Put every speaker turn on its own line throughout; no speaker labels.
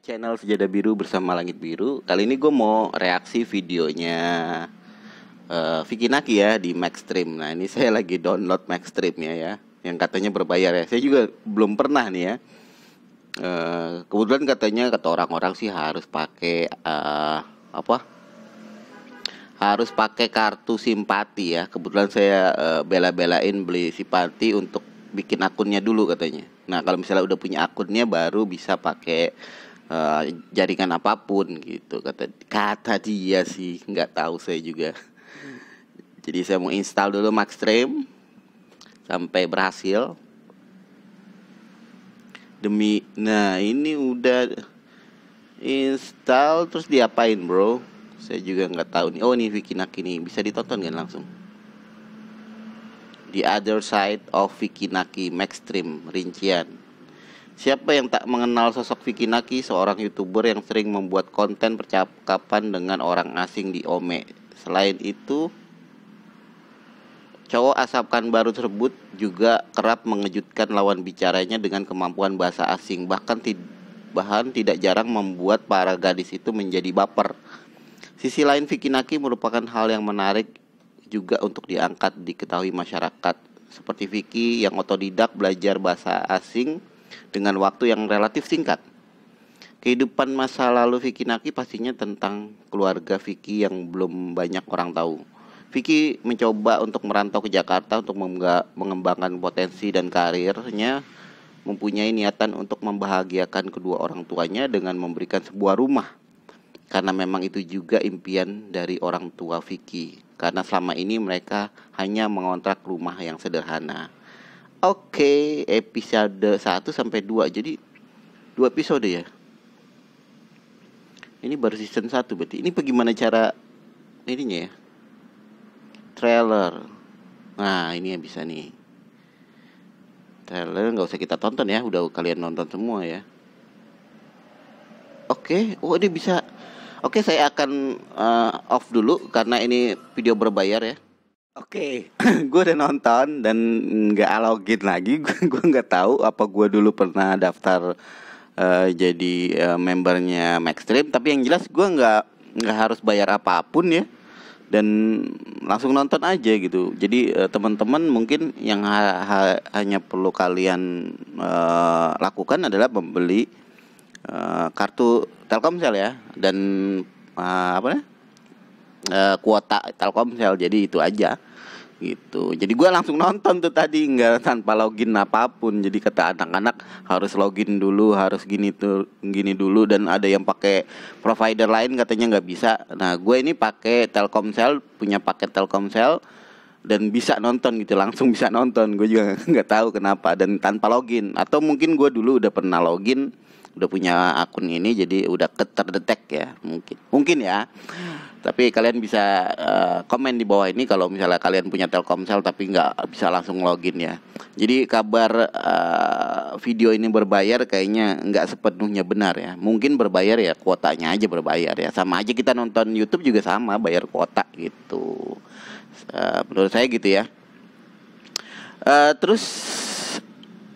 channel Sejadah Biru bersama Langit Biru. Kali ini gue mau reaksi videonya Vicky Naki ya di Maxstream. Nah ini saya lagi download Maxstream ya, yang katanya berbayar ya. Saya juga belum pernah nih ya. Kebetulan katanya kata orang-orang sih harus pakai harus pakai kartu simpati ya. Kebetulan saya bela-belain beli simpati untuk bikin akunnya dulu katanya. Nah kalau misalnya udah punya akunnya baru bisa pakai jaringan apapun gitu kata dia sih, nggak tahu saya juga. Jadi saya mau install dulu Maxstream sampai berhasil. Nah ini udah install, terus diapain bro? Saya juga nggak tahu nih. Oh ini Vicky Naki nih, bisa ditonton kan langsung. The Other Side of Vicky Naki Maxstream rincian. Siapa yang tak mengenal sosok Vicky Naki, seorang YouTuber yang sering membuat konten percakapan dengan orang asing di Ome. Selain itu, cowok asapkan baru tersebut juga kerap mengejutkan lawan bicaranya dengan kemampuan bahasa asing. Bahkan tidak jarang membuat para gadis itu menjadi baper. Sisi lain Vicky Naki merupakan hal yang menarik juga untuk diangkat diketahui masyarakat. Seperti Vicky yang otodidak belajar bahasa asing dengan waktu yang relatif singkat. Kehidupan masa lalu Vicky Naki pastinya tentang keluarga Vicky yang belum banyak orang tahu. Vicky mencoba untuk merantau ke Jakarta untuk mengembangkan potensi dan karirnya, mempunyai niatan untuk membahagiakan kedua orang tuanya dengan memberikan sebuah rumah. Karena memang itu juga impian dari orang tua Vicky. Karena selama ini mereka hanya mengontrak rumah yang sederhana. Oke, episode 1 sampai 2. Jadi 2 episode ya. Ini baru season 1 berarti. Ini bagaimana cara ininya ya? Trailer. Nah, ini ya bisa nih. Trailer nggak usah kita tonton ya, udah kalian nonton semua ya. Oke, oh ini bisa. Oke, saya akan off dulu karena ini video berbayar ya. Oke, gue udah nonton dan nggak login lagi. Gue nggak tahu apa gue dulu pernah daftar jadi membernya Maxstream. Tapi yang jelas gue nggak harus bayar apapun ya, dan langsung nonton aja gitu. Jadi teman-teman mungkin yang hanya perlu kalian lakukan adalah membeli kartu Telkomsel ya, dan kuota Telkomsel. Jadi itu aja gitu. Jadi gue langsung nonton tuh tadi, nggak tanpa login apapun. Jadi kata anak-anak harus login dulu, harus gini dulu, dan ada yang pakai provider lain katanya nggak bisa. Nah gue ini pakai Telkomsel, punya paket Telkomsel, dan bisa nonton gitu, langsung bisa nonton. Gue juga nggak tahu kenapa, dan tanpa login. Atau mungkin gue dulu udah pernah login, udah punya akun ini, jadi udah terdetek ya, mungkin ya. Tapi kalian bisa komen di bawah ini kalau misalnya kalian punya Telkomsel tapi nggak bisa langsung login ya. Jadi kabar video ini berbayar kayaknya nggak sepenuhnya benar ya. Mungkin berbayar ya, kuotanya aja berbayar ya. Sama aja kita nonton YouTube juga sama, bayar kuota gitu. Menurut saya gitu ya. Terus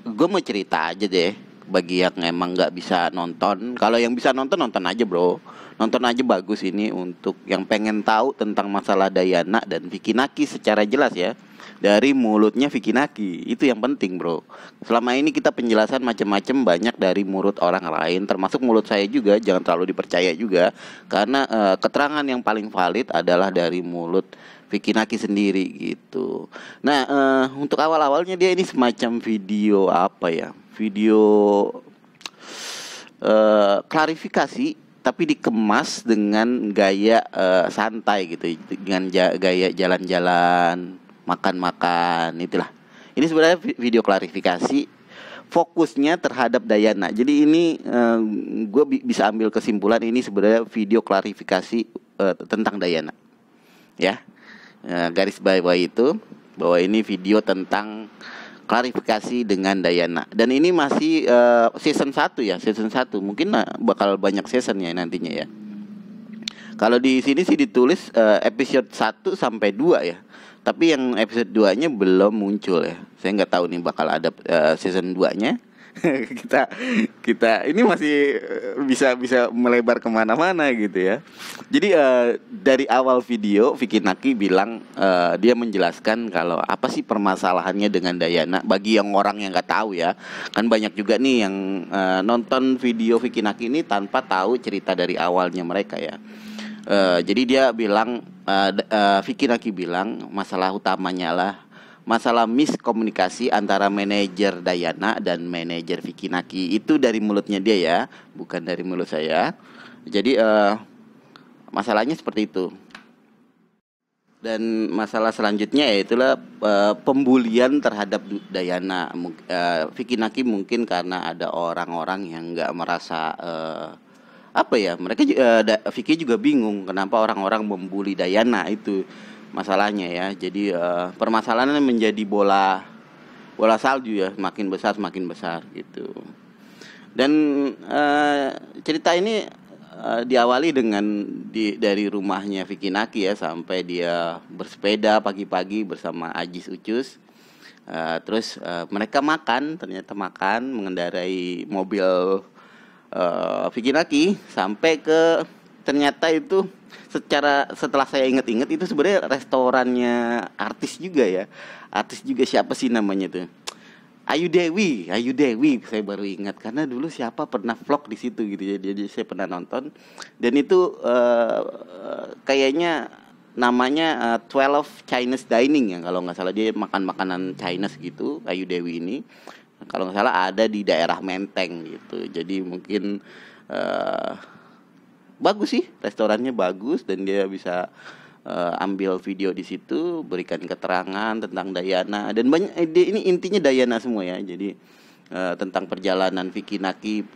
gue mau cerita aja deh bagi yang emang nggak bisa nonton. Kalau yang bisa nonton aja bro, nonton aja, bagus ini untuk yang pengen tahu tentang masalah Dayana dan Vicky Naki secara jelas ya, dari mulutnya Vicky Naki. Itu yang penting bro. Selama ini kita penjelasan macam-macam banyak dari mulut orang lain, termasuk mulut saya juga. Jangan terlalu dipercaya juga, karena keterangan yang paling valid adalah dari mulut Vicky Naki sendiri gitu. Nah untuk awal-awalnya dia ini semacam video apa ya, video klarifikasi, tapi dikemas dengan gaya santai gitu, dengan gaya jalan-jalan, makan-makan, itulah. Ini sebenarnya video klarifikasi, fokusnya terhadap Dayana. Jadi ini gue bisa ambil kesimpulan ini sebenarnya video klarifikasi tentang Dayana ya. Garis bawah itu bahwa ini video tentang klarifikasi dengan Dayana. Dan ini masih season 1 ya, season 1. Mungkin bakal banyak seasonnya nantinya ya. Kalau di sini sih ditulis episode 1 sampai 2 ya. Tapi yang episode 2-nya belum muncul ya. Saya nggak tahu nih bakal ada season 2-nya kita kita ini masih bisa bisa melebar kemana-mana gitu ya. Jadi dari awal video Vicky Naki bilang, dia menjelaskan kalau apa sih permasalahannya dengan Dayana. Bagi yang orang yang nggak tahu ya, kan banyak juga nih yang nonton video Vicky Naki ini tanpa tahu cerita dari awalnya mereka ya. Jadi dia bilang, Vicky Naki bilang masalah utamanya lah masalah miskomunikasi antara manajer Dayana dan manajer Vicky Naki. Itu dari mulutnya dia ya, bukan dari mulut saya. Jadi masalahnya seperti itu. Dan masalah selanjutnya yaitulah pembulian terhadap Dayana. Vicky Naki mungkin karena ada orang-orang yang nggak merasa apa ya, mereka Vicky juga bingung kenapa orang-orang membuli Dayana, itu masalahnya ya. Jadi permasalahannya menjadi bola salju ya, semakin besar gitu. Dan cerita ini diawali dengan dari rumahnya Vicky Naki ya, sampai dia bersepeda pagi-pagi bersama Ajis Ucus. Terus mereka ternyata makan mengendarai mobil Vicky Naki sampai ke, ternyata itu setelah saya ingat-ingat itu sebenarnya restorannya artis juga ya. Artis juga, siapa sih namanya tuh? Ayu Dewi, saya baru ingat karena dulu siapa pernah vlog di situ gitu ya. Jadi saya pernah nonton dan itu kayaknya namanya 12 Chinese Dining ya, kalau nggak salah. Dia makan makanan Chinese gitu, Ayu Dewi ini. Kalau nggak salah ada di daerah Menteng gitu. Jadi mungkin bagus sih, restorannya bagus dan dia bisa ambil video di situ, berikan keterangan tentang Dayana dan banyak. Ini intinya Dayana semua ya. Jadi tentang perjalanan Vicky Naki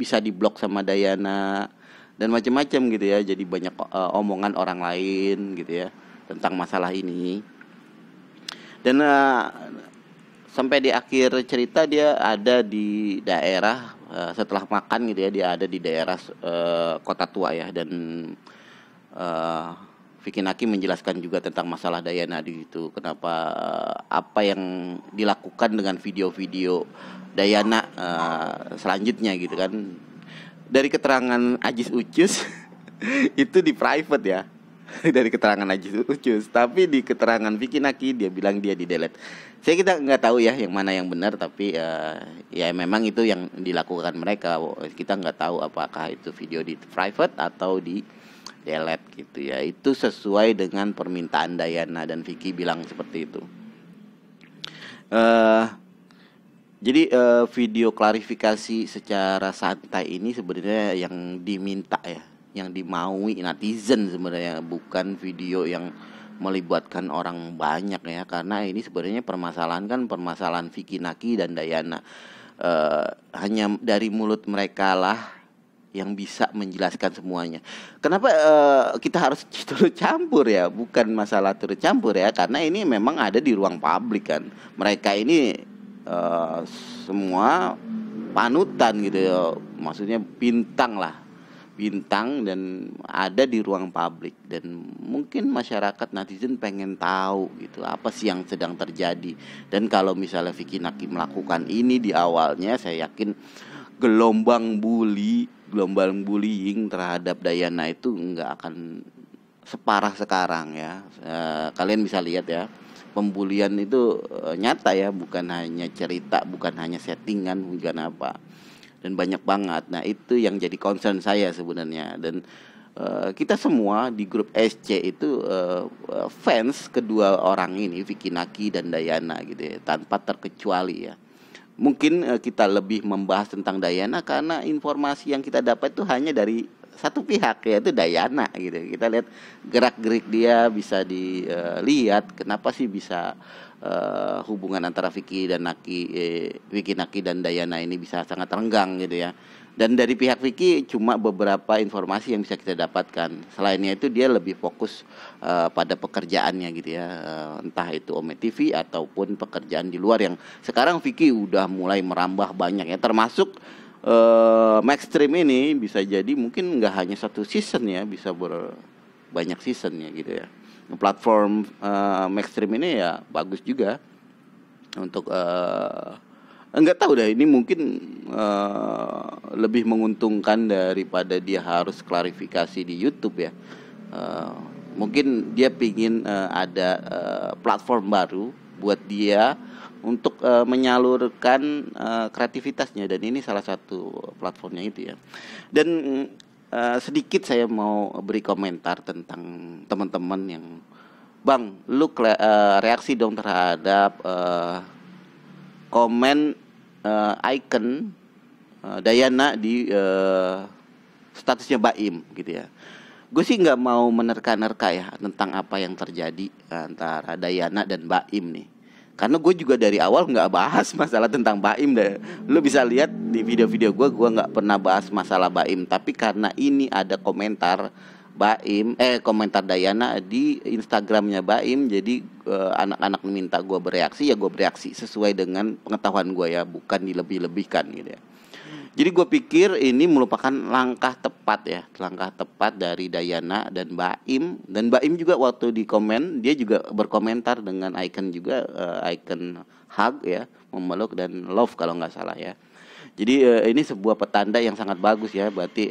bisa diblok sama Dayana dan macam-macam gitu ya. Jadi banyak omongan orang lain gitu ya tentang masalah ini. Dan sampai di akhir cerita dia ada di daerah setelah makan gitu ya, dia ada di daerah Kota Tua ya. Dan Vicky Naki menjelaskan juga tentang masalah Dayana di situ. Kenapa apa yang dilakukan dengan video-video Dayana selanjutnya gitu kan. Dari keterangan Ajis Ucus itu di private ya. Dari keterangan Ajis Ucus, tapi di keterangan Vicky Naki dia bilang dia di delete. Kita nggak tahu ya yang mana yang benar, tapi ya memang itu yang dilakukan mereka. Kita nggak tahu apakah itu video di private atau di delete gitu ya. Itu sesuai dengan permintaan Dayana dan Vicky bilang seperti itu. Jadi video klarifikasi secara santai ini sebenarnya yang diminta ya, yang dimaui netizen sebenarnya, bukan video yang melibatkan orang banyak ya. Karena ini sebenarnya permasalahan Vicky Naki dan Dayana. Hanya dari mulut mereka lah yang bisa menjelaskan semuanya. Kenapa kita harus turut campur ya? Bukan masalah turut campur ya, karena ini memang ada di ruang publik kan. Mereka ini semua panutan gitu ya. Maksudnya bintang dan ada di ruang publik, dan mungkin masyarakat netizen pengen tahu gitu apa sih yang sedang terjadi. Dan kalau misalnya Vicky Naki melakukan ini di awalnya, saya yakin gelombang bullying terhadap Dayana itu nggak akan separah sekarang ya. Kalian bisa lihat ya, pembulian itu nyata ya, bukan hanya cerita, bukan hanya settingan, bukan apa. Dan banyak banget. Nah itu yang jadi concern saya sebenarnya. Dan kita semua di grup SC itu fans kedua orang ini, Vicky Naki dan Dayana gitu ya, tanpa terkecuali ya. Mungkin kita lebih membahas tentang Dayana karena informasi yang kita dapat itu hanya dari satu pihak, yaitu Dayana gitu. Kita lihat gerak-gerik dia bisa dilihat kenapa sih bisa hubungan antara Vicky Naki dan Dayana ini bisa sangat renggang gitu ya. Dan dari pihak Vicky cuma beberapa informasi yang bisa kita dapatkan. Selainnya itu dia lebih fokus pada pekerjaannya gitu ya, entah itu Ome TV ataupun pekerjaan di luar yang sekarang Vicky udah mulai merambah banyak ya, termasuk Maxstream ini bisa jadi mungkin nggak hanya satu season ya, bisa banyak seasonnya gitu ya. Platform Maxstream ini ya bagus juga untuk Enggak tahu deh, ini mungkin lebih menguntungkan daripada dia harus klarifikasi di YouTube ya. Eh, Mungkin dia pingin ada platform baru buat dia untuk menyalurkan kreativitasnya, dan ini salah satu platformnya itu ya. Dan sedikit saya mau beri komentar tentang teman-teman yang, Bang, lu reaksi dong terhadap komen icon Dayana di statusnya Baim gitu ya. Gue sih nggak mau menerka-nerka ya tentang apa yang terjadi antara Dayana dan Baim nih. Karena gue juga dari awal nggak bahas masalah tentang Baim deh. Lu bisa lihat di video-video gue nggak pernah bahas masalah Baim. Tapi karena ini ada komentar komentar Dayana di Instagramnya Baim, jadi anak-anak minta gue bereaksi, ya gue bereaksi sesuai dengan pengetahuan gue ya, bukan dilebih-lebihkan gitu ya. Jadi gue pikir ini merupakan langkah tepat dari Dayana dan Baim. Dan Baim juga waktu di komen, dia juga berkomentar dengan icon juga, icon hug ya, memeluk dan love kalau nggak salah ya. Jadi ini sebuah petanda yang sangat bagus ya, berarti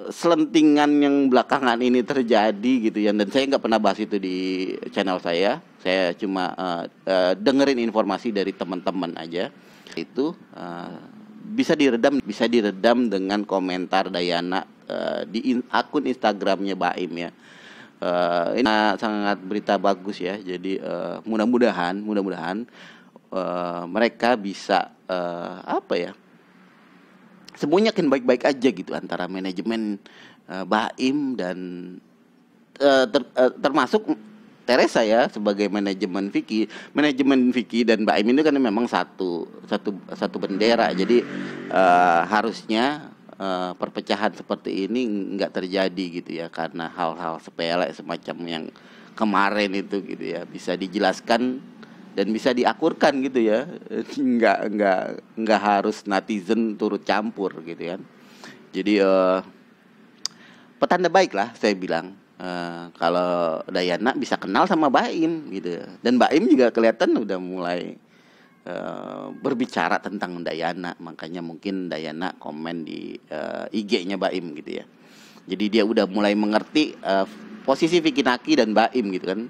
selentingan yang belakangan ini terjadi gitu ya. Dan saya nggak pernah bahas itu di channel saya cuma dengerin informasi dari teman-teman aja. Itu bisa diredam dengan komentar Dayana di akun Instagramnya Baim ya. Ini sangat berita bagus ya. Jadi mudah-mudahan mereka bisa semuanya akan baik-baik aja gitu antara manajemen Baim dan termasuk Teresa ya sebagai manajemen Vicky dan Baim ini kan memang satu bendera. Jadi harusnya perpecahan seperti ini nggak terjadi gitu ya, karena hal-hal sepele semacam yang kemarin itu gitu ya, bisa dijelaskan dan bisa diakurkan gitu ya. nggak harus netizen turut campur gitu kan. Jadi petanda baik lah saya bilang, kalau Dayana bisa kenal sama Baim gitu. Dan Baim juga kelihatan udah mulai berbicara tentang Dayana, makanya mungkin Dayana komen di IG-nya Baim gitu ya. Jadi dia udah mulai mengerti posisi Vicky Naki dan Baim gitu kan.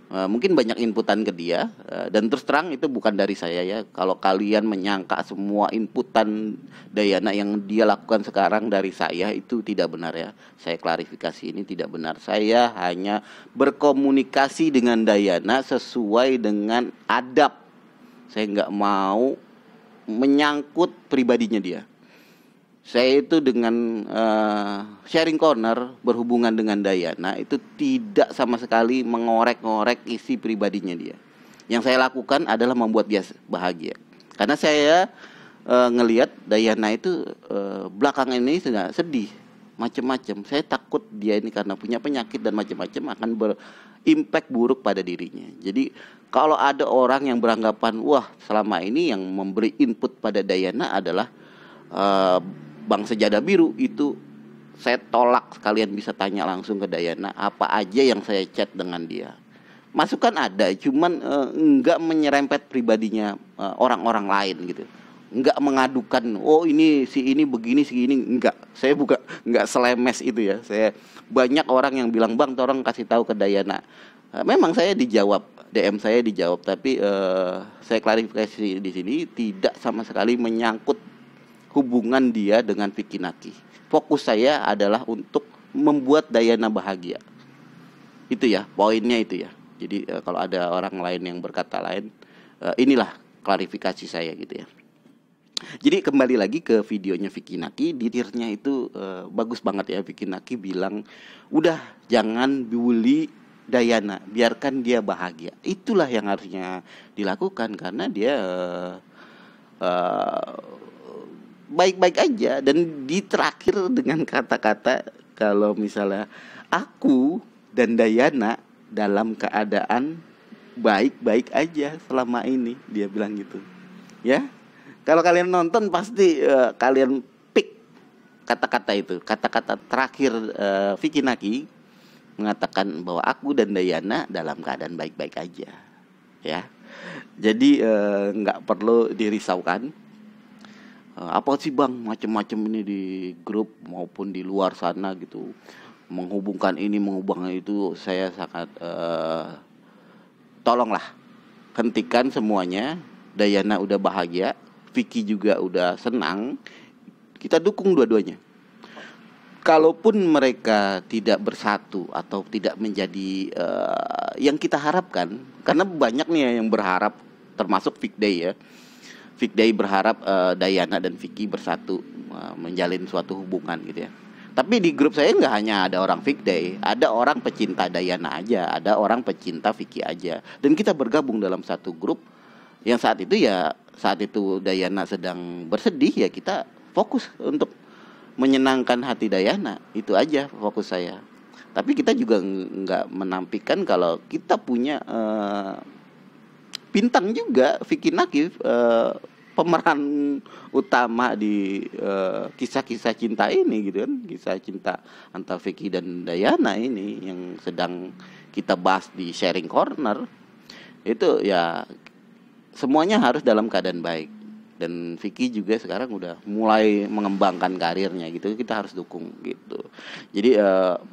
Mungkin banyak inputan ke dia, dan terus terang itu bukan dari saya ya. Kalau kalian menyangka semua inputan Dayana yang dia lakukan sekarang dari saya, itu tidak benar ya. Saya klarifikasi, ini tidak benar. Saya hanya berkomunikasi dengan Dayana sesuai dengan adab. Saya nggak mau menyangkut pribadinya dia. Saya itu dengan sharing corner berhubungan dengan Dayana itu tidak sama sekali mengorek-ngorek isi pribadinya dia. Yang saya lakukan adalah membuat dia bahagia. Karena saya ngelihat Dayana itu belakangan ini sudah sedih, macam-macam. Saya takut dia ini karena punya penyakit dan macam-macam akan berimpact buruk pada dirinya. Jadi kalau ada orang yang beranggapan wah selama ini yang memberi input pada Dayana adalah Bang Sejadah Biru, itu saya tolak. Kalian bisa tanya langsung ke Dayana apa aja yang saya chat dengan dia. Masukan ada, cuman enggak menyerempet pribadinya orang-orang lain gitu. Enggak mengadukan, oh ini si ini begini si ini, enggak. Saya enggak selemes itu ya. Saya banyak orang yang bilang, "Bang, tolong kasih tahu ke Dayana." Memang saya dijawab, DM saya dijawab, tapi saya klarifikasi di sini tidak sama sekali menyangkut hubungan dia dengan Vicky Naki. Fokus saya adalah untuk membuat Dayana bahagia. Itu ya, poinnya itu ya. Jadi kalau ada orang lain yang berkata lain, inilah klarifikasi saya gitu ya. Jadi kembali lagi ke videonya Vicky Naki, detailnya itu bagus banget ya. Vicky Naki bilang, udah jangan bully Dayana, biarkan dia bahagia. Itulah yang harusnya dilakukan karena dia baik-baik aja. Dan di terakhir dengan kata-kata kalau misalnya aku dan Dayana dalam keadaan baik-baik aja selama ini, dia bilang gitu ya. Kalau kalian nonton pasti kalian pick kata-kata itu, kata-kata terakhir Vicky Naki mengatakan bahwa aku dan Dayana dalam keadaan baik-baik aja ya. Jadi nggak perlu dirisaukan. Apa sih bang macam-macam ini di grup maupun di luar sana gitu, menghubungkan ini menghubungkan itu. Saya sangat tolonglah hentikan semuanya. Dayana udah bahagia, Vicky juga udah senang, kita dukung dua-duanya. Kalaupun mereka tidak bersatu atau tidak menjadi yang kita harapkan, karena banyak nih yang berharap, termasuk Fikday ya. Fikday berharap Dayana dan Vicky bersatu, menjalin suatu hubungan gitu ya. Tapi di grup saya nggak hanya ada orang Fikday, ada orang pecinta Dayana aja, ada orang pecinta Vicky aja, dan kita bergabung dalam satu grup. Yang saat itu Dayana sedang bersedih, ya kita fokus untuk menyenangkan hati Dayana, itu aja fokus saya. Tapi kita juga nggak menampilkan kalau kita punya bintang juga, Vicky Nakif, pemeran utama di kisah-kisah cinta ini gitu kan, kisah cinta antara Vicky dan Dayana ini yang sedang kita bahas di Sharing Corner. Itu ya semuanya harus dalam keadaan baik, dan Vicky juga sekarang udah mulai mengembangkan karirnya gitu, kita harus dukung gitu. Jadi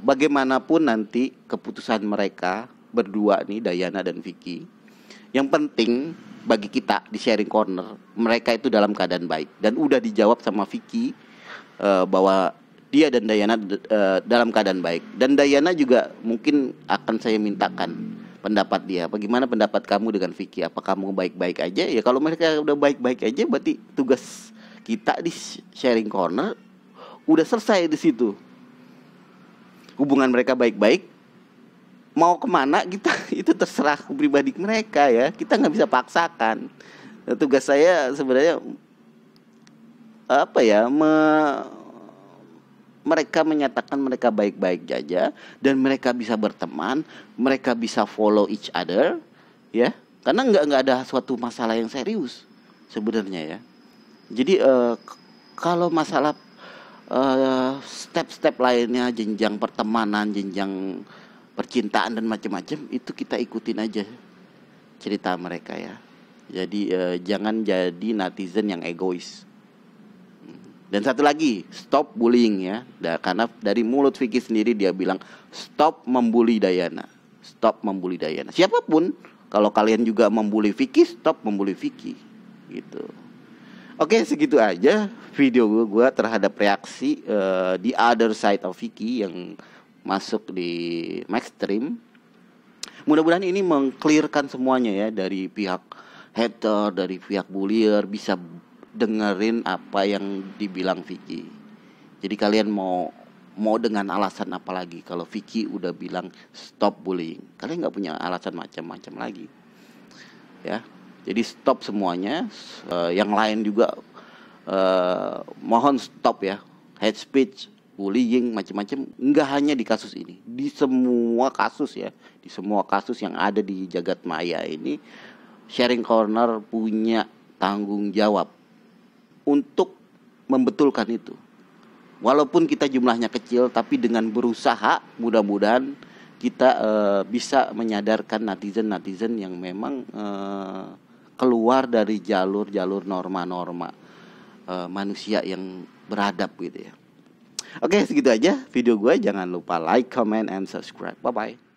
bagaimanapun nanti keputusan mereka berdua nih, Dayana dan Vicky, yang penting bagi kita di Sharing Corner, mereka itu dalam keadaan baik, dan udah dijawab sama Vicky bahwa dia dan Dayana dalam keadaan baik. Dan Dayana juga mungkin akan saya mintakan pendapat dia. Bagaimana pendapat kamu dengan Vicky? Apa kamu baik-baik aja? Ya kalau mereka udah baik-baik aja, berarti tugas kita di Sharing Corner udah selesai di situ. Hubungan mereka baik-baik, mau kemana kita itu terserah pribadi mereka ya. Kita nggak bisa paksakan. Tugas saya sebenarnya apa ya? Mereka menyatakan mereka baik-baik saja, dan mereka bisa berteman, mereka bisa follow each other, ya, karena nggak ada suatu masalah yang serius sebenarnya ya. Jadi kalau masalah step-step lainnya, jenjang pertemanan, jenjang percintaan dan macam-macam, itu kita ikutin aja cerita mereka ya. Jadi jangan jadi netizen yang egois. Dan satu lagi, stop bullying ya. Karena dari mulut Vicky sendiri dia bilang stop membuli Dayana. Stop membuli Dayana. Siapapun, kalau kalian juga membuli Vicky, stop membuli Vicky gitu. Oke, segitu aja video gue terhadap reaksi The Other Side of Vicky yang masuk di Maxstream. Mudah-mudahan ini mengclearkan semuanya ya, dari pihak hater, dari pihak bullier, bisa dengerin apa yang dibilang Vicky. Jadi kalian mau dengan alasan apa lagi kalau Vicky udah bilang stop bullying? Kalian nggak punya alasan macam-macam lagi, ya. Jadi stop semuanya. Yang lain juga mohon stop ya, hate speech, bullying, macam-macam. Nggak hanya di kasus ini, di semua kasus ya, di semua kasus yang ada di jagat maya ini, Sharing Corner punya tanggung jawab untuk membetulkan itu. Walaupun kita jumlahnya kecil, tapi dengan berusaha mudah-mudahan kita bisa menyadarkan netizen yang memang keluar dari jalur norma-norma manusia yang beradab gitu ya. Oke, segitu aja video gue. Jangan lupa like, comment, and subscribe. Bye-bye.